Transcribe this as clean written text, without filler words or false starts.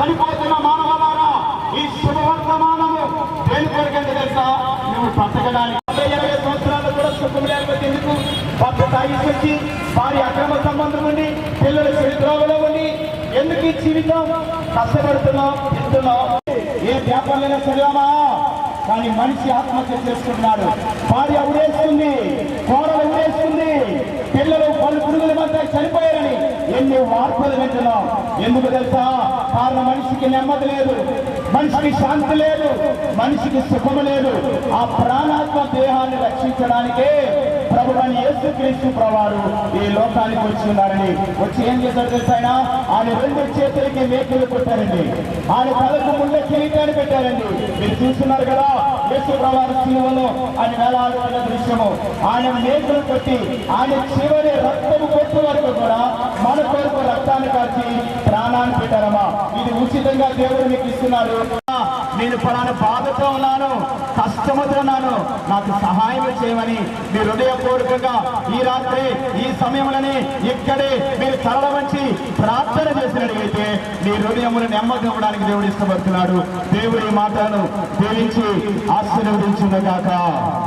చనిపోతున్న మానవులారా, ఈ శుభవర్తమానము దేని కొరకంటే తెలుసా? నువ్వు బ్రతకడానికి 20 సంవత్సరాలు కూడా సుఖం లేకపోతే ఎందుకు? భర్త తాగిసొచ్చి వారి అక్రమ సంబంధం ఉండి పిల్లలు చెడుద్రోవలో ఉండి ఎందుకు ఈ జీవితం కష్టపడుతున్నాం తింటున్నాం? ఏ వ్యాపారంలో చదివామా? కానీ మనిషి ఆత్మహత్య చేసుకుంటున్నాడు. భార్య ఉడేస్తుంది, కోడలు ఉడేస్తుంది, పిల్లలు పలు పురుగుల మధ్య చనిపోయారని ఎన్ని వార్తలు వింటున్నాం. ఎందుకు తెలుసా? కారణం మనిషికి నెమ్మది లేదు, మనిషికి శాంతి లేదు, మనిషికి సుఖము లేదు. ఆ ప్రాణాత్మ దేహాన్ని రక్షించడానికే ప్రభువైన యేసుక్రీస్తు ప్రభువారు ఈ లోకానికి వచ్చి ఉన్నారని. వచ్చి ఏం చేశారు తెలుసా? ఆయన 2 చేతులకి మేకులు కొట్టారండి, ఆయన తలకు ముళ్ళ కిరీటాన్ని పెట్టారండి. మీరు చూస్తున్నారు కదా యేసు ప్రభువారు శిలువలో ఆయన వేలాడుతున్న దృశ్యము. ఆయన మేకులు కొట్టి ఆయన చివరి రక్తము కొట్టు వరకు కూడా మన కొరకు రక్తాన్ని కాచి ప్రాణాన్ని పెట్టారమ్మా. ఇది ఉచితంగా దేవుడు మీకు ఇస్తున్నాడు. నేను ఫలానా బాధతో ఉన్నాను, కష్టముతో ఉన్నాను, నాకు సహాయం చేయమని మీరు హృదయపూర్వకంగా ఈ రాత్రి ఈ సమయంలోనే ఇక్కడే మీరు తరల వంచి ప్రార్థన చేసినట్లయితే మీ హృదయమును నెమ్మది ఇవ్వడానికి దేవుడు ఇష్టపడుతున్నాడు. దేవుడి మాటలను దీవించి ఆశీర్వదించుగాక.